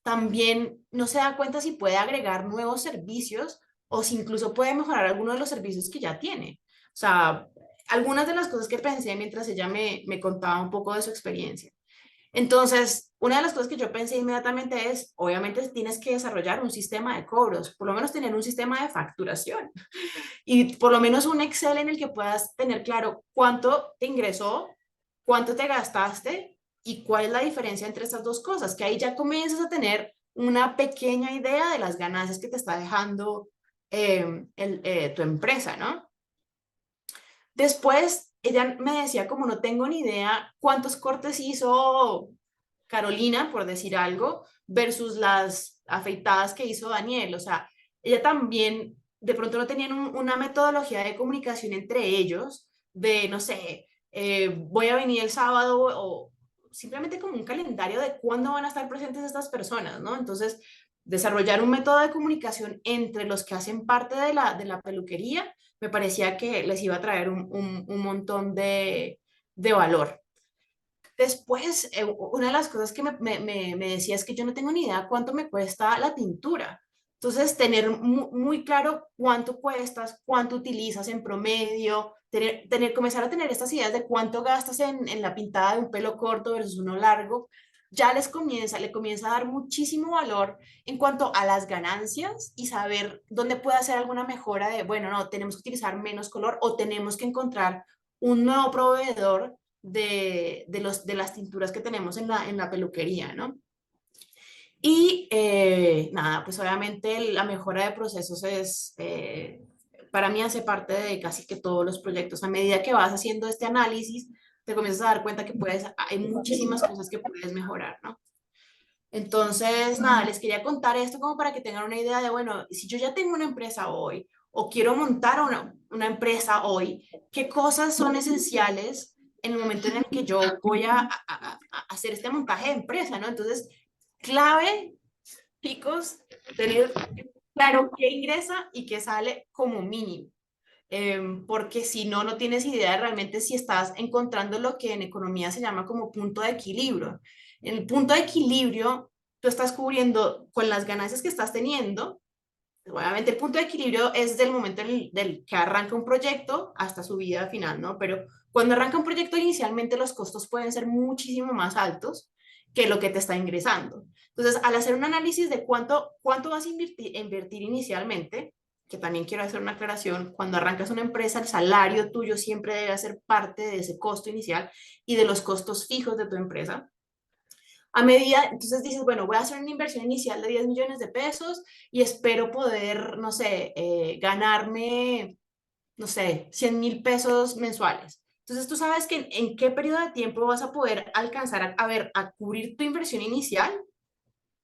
también no se da cuenta si puede agregar nuevos servicios o si incluso puede mejorar algunos de los servicios que ya tiene. O sea, algunas de las cosas que pensé mientras ella me contaba un poco de su experiencia. Entonces, una de las cosas que yo pensé inmediatamente es, obviamente tienes que desarrollar un sistema de cobros, por lo menos tener un sistema de facturación y por lo menos un Excel en el que puedas tener claro cuánto te ingresó, cuánto te gastaste y cuál es la diferencia entre estas dos cosas, que ahí ya comienzas a tener una pequeña idea de las ganancias que te está dejando tu empresa, ¿no? Después, ella me decía, como no tengo ni idea cuántos cortes hizo Carolina, por decir algo, versus las afeitadas que hizo Daniel. O sea, ella también, de pronto no tenían una metodología de comunicación entre ellos, de, no sé, voy a venir el sábado o simplemente como un calendario de cuándo van a estar presentes estas personas, ¿no? Entonces, desarrollar un método de comunicación entre los que hacen parte de la peluquería me parecía que les iba a traer un montón de valor. Después, una de las cosas que me decía es que yo no tengo ni idea cuánto me cuesta la tintura. Entonces, tener muy claro cuánto cuestas, cuánto utilizas en promedio, comenzar a tener estas ideas de cuánto gastas en la pintada de un pelo corto versus uno largo, ya le comienza a dar muchísimo valor en cuanto a las ganancias y saber dónde puede hacer alguna mejora de, bueno, no, tenemos que utilizar menos color o tenemos que encontrar un nuevo proveedor de las tinturas que tenemos en la peluquería, ¿no? Y nada, pues obviamente la mejora de procesos es, para mí hace parte de casi que todos los proyectos. A medida que vas haciendo este análisis, te comienzas a dar cuenta que hay muchísimas cosas que puedes mejorar, ¿no? Entonces, nada, les quería contar esto como para que tengan una idea de, bueno, si yo ya tengo una empresa hoy o quiero montar una empresa hoy, ¿qué cosas son esenciales en el momento en el que yo voy a hacer este montaje de empresa, ¿no? Entonces, clave, chicos, tener claro qué ingresa y qué sale como mínimo. Porque si no, no tienes idea de realmente si estás encontrando lo que en economía se llama como punto de equilibrio. En el punto de equilibrio, tú estás cubriendo con las ganancias que estás teniendo. Obviamente el punto de equilibrio es del momento del que arranca un proyecto hasta su vida final, ¿no? Pero cuando arranca un proyecto inicialmente los costos pueden ser muchísimo más altos que lo que te está ingresando. Entonces, al hacer un análisis de cuánto vas a invertir inicialmente, que también quiero hacer una aclaración, cuando arrancas una empresa, el salario tuyo siempre debe ser parte de ese costo inicial y de los costos fijos de tu empresa. A medida, entonces dices, bueno, voy a hacer una inversión inicial de 10 millones de pesos y espero poder, no sé, ganarme, no sé, 100.000 pesos mensuales. Entonces tú sabes que en qué periodo de tiempo vas a poder alcanzar a cubrir tu inversión inicial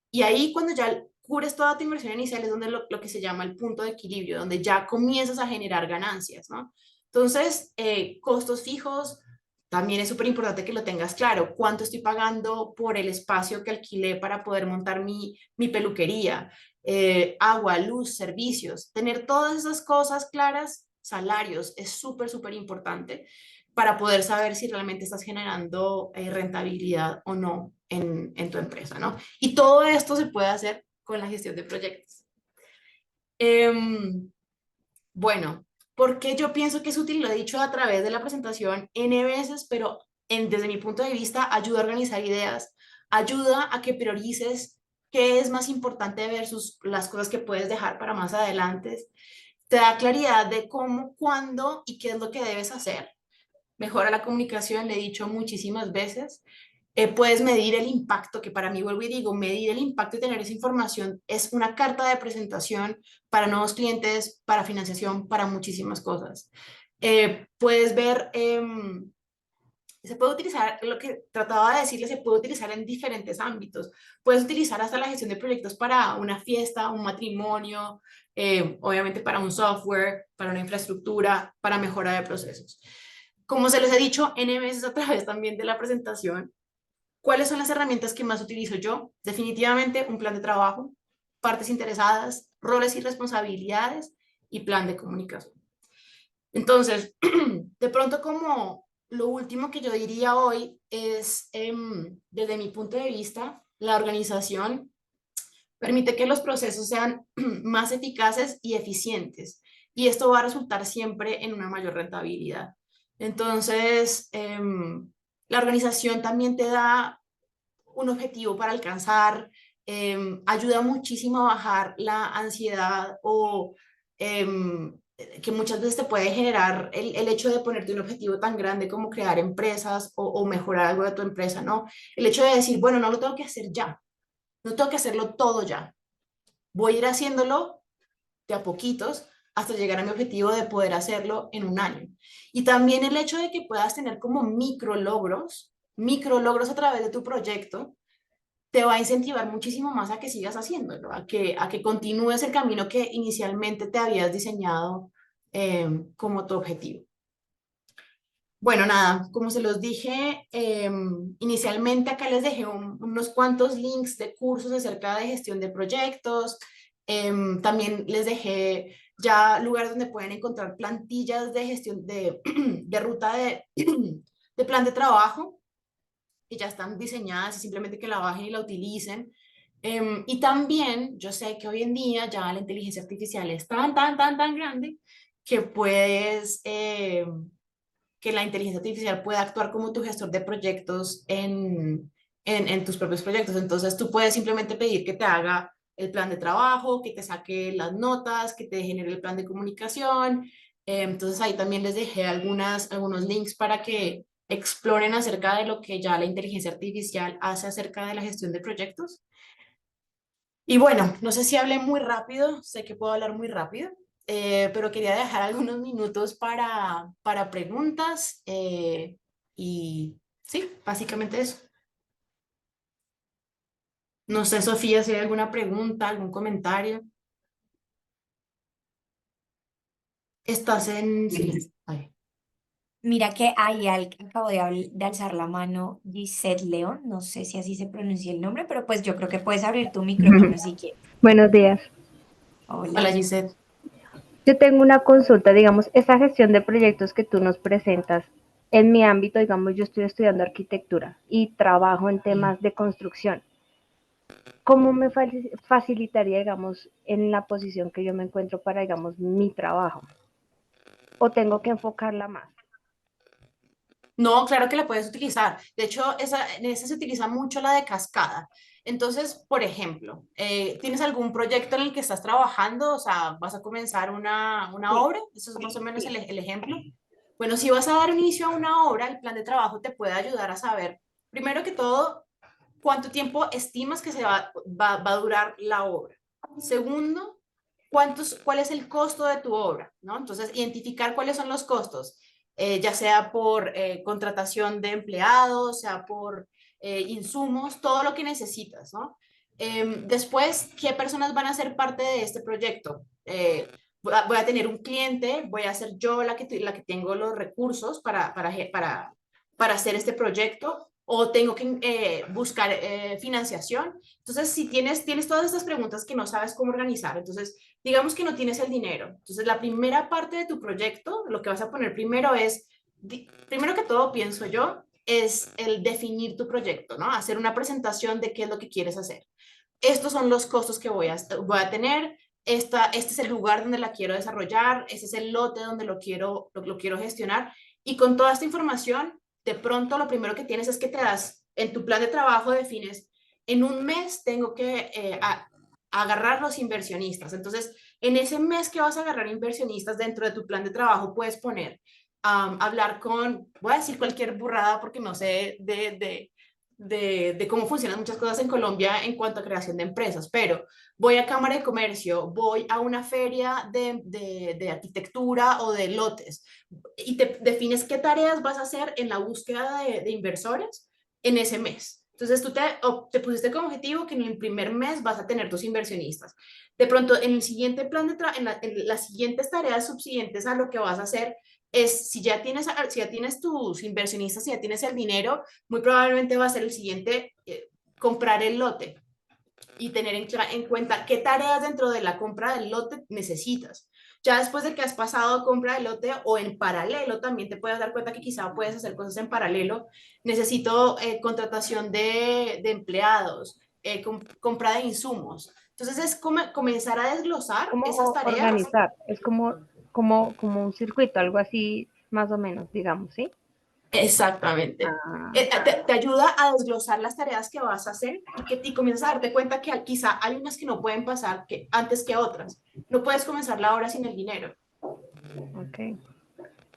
y ahí cuando ya cubres toda tu inversión inicial es donde lo que se llama el punto de equilibrio, donde ya comienzas a generar ganancias, ¿no? Entonces, costos fijos, también es súper importante que lo tengas claro. ¿Cuánto estoy pagando por el espacio que alquilé para poder montar mi peluquería? Agua, luz, servicios. Tener todas esas cosas claras, salarios, es súper, súper importante para poder saber si realmente estás generando rentabilidad o no en tu empresa, ¿no? Y todo esto se puede hacer con la gestión de proyectos. Bueno, porque yo pienso que es útil, lo he dicho a través de la presentación N veces, pero desde mi punto de vista ayuda a organizar ideas, ayuda a que priorices qué es más importante versus las cosas que puedes dejar para más adelante, te da claridad de cómo, cuándo y qué es lo que debes hacer, mejora la comunicación, le he dicho muchísimas veces. Puedes medir el impacto, que para mí, vuelvo y digo, medir el impacto y tener esa información es una carta de presentación para nuevos clientes, para financiación, para muchísimas cosas. Puedes ver, se puede utilizar, lo que trataba de decirle, se puede utilizar en diferentes ámbitos. Puedes utilizar hasta la gestión de proyectos para una fiesta, un matrimonio, obviamente para un software, para una infraestructura, para mejora de procesos. Como se les he dicho N veces a través también de la presentación, ¿cuáles son las herramientas que más utilizo yo? Definitivamente un plan de trabajo, partes interesadas, roles y responsabilidades y plan de comunicación. Entonces, de pronto como lo último que yo diría hoy es, desde mi punto de vista, la organización permite que los procesos sean más eficaces y eficientes. Y esto va a resultar siempre en una mayor rentabilidad. Entonces, la organización también te da un objetivo para alcanzar, ayuda muchísimo a bajar la ansiedad o que muchas veces te puede generar el hecho de ponerte un objetivo tan grande como crear empresas o mejorar algo de tu empresa, ¿no? El hecho de decir, bueno, no lo tengo que hacer ya, no tengo que hacerlo todo ya, voy a ir haciéndolo de a poquitos hasta llegar a mi objetivo de poder hacerlo en un año. Y también el hecho de que puedas tener como micro logros a través de tu proyecto, te va a incentivar muchísimo más a que sigas haciéndolo, a que continúes el camino que inicialmente te habías diseñado como tu objetivo. Bueno, nada, como se los dije, inicialmente acá les dejé unos cuantos links de cursos acerca de gestión de proyectos. También les dejé ya lugares donde pueden encontrar plantillas de gestión de ruta de plan de trabajo que ya están diseñadas y simplemente que la bajen y la utilicen. Y también yo sé que hoy en día ya la inteligencia artificial es tan grande que que la inteligencia artificial puede actuar como tu gestor de proyectos en tus propios proyectos. Entonces tú puedes simplemente pedir que te haga el plan de trabajo, que te saque las notas, que te genere el plan de comunicación. Entonces ahí también les dejé algunos links para que exploren acerca de lo que ya la inteligencia artificial hace acerca de la gestión de proyectos. Y bueno, no sé si hablé muy rápido, sé que puedo hablar muy rápido, pero quería dejar algunos minutos para preguntas y sí, básicamente eso. No sé, Sofía, si hay alguna pregunta, algún comentario. Estás en... Sí. Ay. Mira que hay alguien que acabo de alzar la mano, Gisette León, no sé si así se pronuncia el nombre, pero pues yo creo que puedes abrir tu micrófono si quieres. Buenos días. Hola, Hola. Gisette. Yo tengo una consulta, digamos, esa gestión de proyectos que tú nos presentas, en mi ámbito, digamos, yo estoy estudiando arquitectura y trabajo en temas de construcción. ¿Cómo me facilitaría, digamos, en la posición que yo me encuentro para, digamos, mi trabajo? ¿O tengo que enfocarla más? No, claro que la puedes utilizar. De hecho, en esa se utiliza mucho la de cascada. Entonces, por ejemplo, ¿tienes algún proyecto en el que estás trabajando? O sea, ¿vas a comenzar una Sí, obra? Eso es más o menos sí. el ejemplo. Bueno, si vas a dar inicio a una obra, el plan de trabajo te puede ayudar a saber, primero que todo, cuánto tiempo estimas que va a durar la obra. Segundo, cuál es el costo de tu obra, ¿no? Entonces, identificar cuáles son los costos, ya sea por contratación de empleados, sea por insumos, todo lo que necesitas, ¿no? Después, ¿qué personas van a ser parte de este proyecto? Voy a tener un cliente, voy a ser yo la que tengo los recursos para hacer este proyecto o tengo que buscar financiación. Entonces, si tienes todas estas preguntas que no sabes cómo organizar, entonces, digamos que no tienes el dinero. Entonces, la primera parte de tu proyecto, lo que vas a poner primero es, primero que todo, pienso yo, es el definir tu proyecto, ¿no? Hacer una presentación de qué es lo que quieres hacer. Estos son los costos que voy a tener. Este es el lugar donde la quiero desarrollar, este es el lote donde lo quiero gestionar. Y con toda esta información, de pronto lo primero que tienes es que te das, en tu plan de trabajo defines, en un mes tengo que agarrar los inversionistas. Entonces, en ese mes que vas a agarrar inversionistas dentro de tu plan de trabajo, puedes poner, hablar con, voy a decir cualquier burrada porque no sé de cómo funcionan muchas cosas en Colombia en cuanto a creación de empresas, pero voy a Cámara de Comercio, voy a una feria de arquitectura o de lotes y te defines qué tareas vas a hacer en la búsqueda de inversores en ese mes. Entonces tú te pusiste como objetivo que en el primer mes vas a tener tus inversionistas. De pronto en el siguiente plan en las siguientes tareas subsiguientes a lo que vas a hacer es, si ya tienes tus inversionistas, si ya tienes el dinero, muy probablemente va a ser el siguiente, comprar el lote y tener en cuenta qué tareas dentro de la compra del lote necesitas. Ya después de que has pasado compra del lote o en paralelo, también te puedes dar cuenta que quizá puedes hacer cosas en paralelo. Necesito contratación de empleados, compra de insumos. Entonces es comenzar a desglosar ¿Cómo esas tareas. organizar? Es como un circuito, algo así, más o menos, digamos, ¿sí? Exactamente. Ah, Te ayuda a desglosar las tareas que vas a hacer y comienzas a darte cuenta que quizá hay unas que no pueden pasar antes que otras. No puedes comenzar la obra sin el dinero. ok.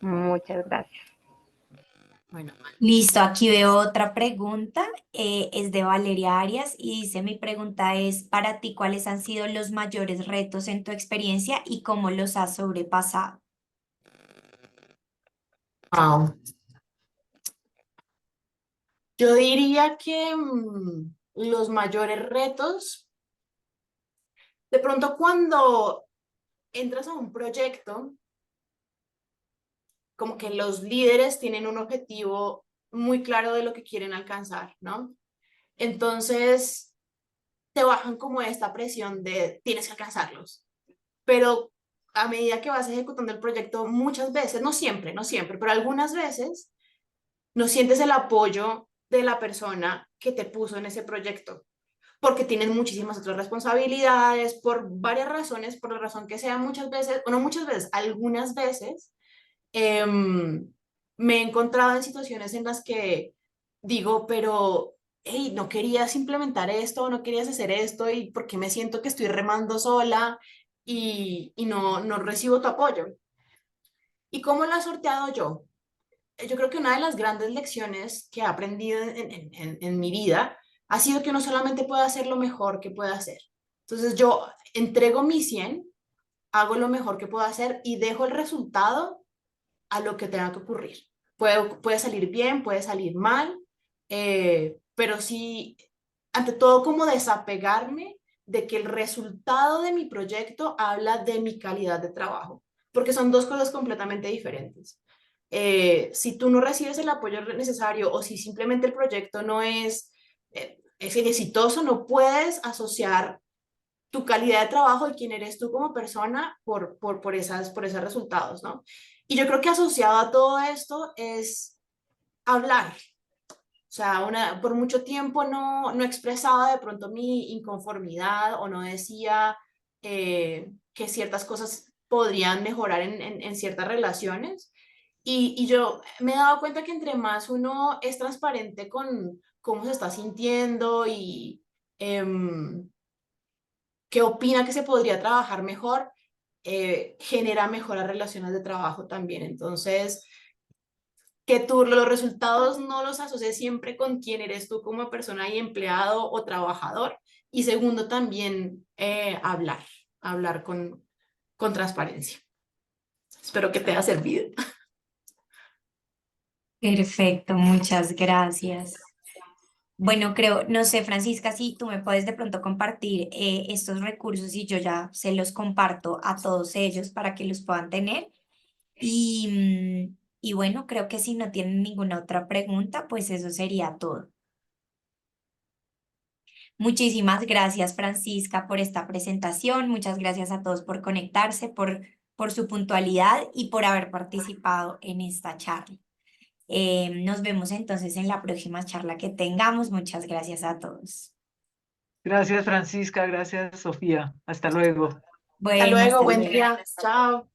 Muchas gracias. Bueno, Listo, aquí veo otra pregunta, es de Valeria Arias y dice, mi pregunta es, para ti, ¿cuáles han sido los mayores retos en tu experiencia y cómo los has sobrepasado? wow. Yo diría que los mayores retos, de pronto cuando entras a un proyecto, como que los líderes tienen un objetivo muy claro de lo que quieren alcanzar, ¿no? Entonces te bajan como esta presión de tienes que alcanzarlos. Pero a medida que vas ejecutando el proyecto, muchas veces, no siempre, pero algunas veces no sientes el apoyo de la persona que te puso en ese proyecto, porque tienes muchísimas otras responsabilidades, por varias razones, por la razón que sea, muchas veces, o no muchas veces, algunas veces, me he encontrado en situaciones en las que digo, pero, hey, no querías implementar esto, no querías hacer esto, y porque me siento que estoy remando sola y no recibo tu apoyo. ¿Y cómo lo he sorteado yo? yo creo que una de las grandes lecciones que he aprendido en mi vida ha sido que uno solamente puede hacer lo mejor que puede hacer. Entonces yo entrego mi 100, hago lo mejor que puedo hacer y dejo el resultado a lo que tenga que ocurrir. Puede salir bien, puede salir mal, pero sí, ante todo, como desapegarme de que el resultado de mi proyecto habla de mi calidad de trabajo, porque son dos cosas completamente diferentes. Si tú no recibes el apoyo necesario o si simplemente el proyecto no es exitoso, no puedes asociar tu calidad de trabajo y quién eres tú como persona por esos resultados, ¿no? Y yo creo que asociado a todo esto es hablar. O sea, por mucho tiempo no expresaba de pronto mi inconformidad o no decía que ciertas cosas podrían mejorar en ciertas relaciones. Y yo me he dado cuenta que entre más uno es transparente con cómo se está sintiendo y qué opina que se podría trabajar mejor, genera mejores relaciones de trabajo también. Entonces, que tú los resultados no los asocies siempre con quién eres tú como persona y empleado o trabajador. Y segundo, también hablar con transparencia. Espero que te haya servido. Perfecto, muchas gracias. Bueno, creo, no sé, Francisca, si tú me puedes de pronto compartir estos recursos y yo ya se los comparto a todos ellos para que los puedan tener. Y bueno, creo que si no tienen ninguna otra pregunta, pues eso sería todo. Muchísimas gracias, Francisca, por esta presentación. Muchas gracias a todos por conectarse, por su puntualidad y por haber participado en esta charla. Nos vemos entonces en la próxima charla que tengamos. Muchas gracias a todos. Gracias, Francisca. Gracias, Sofía. Hasta luego. Hasta Bueno, luego, hasta buen luego. día. Chao.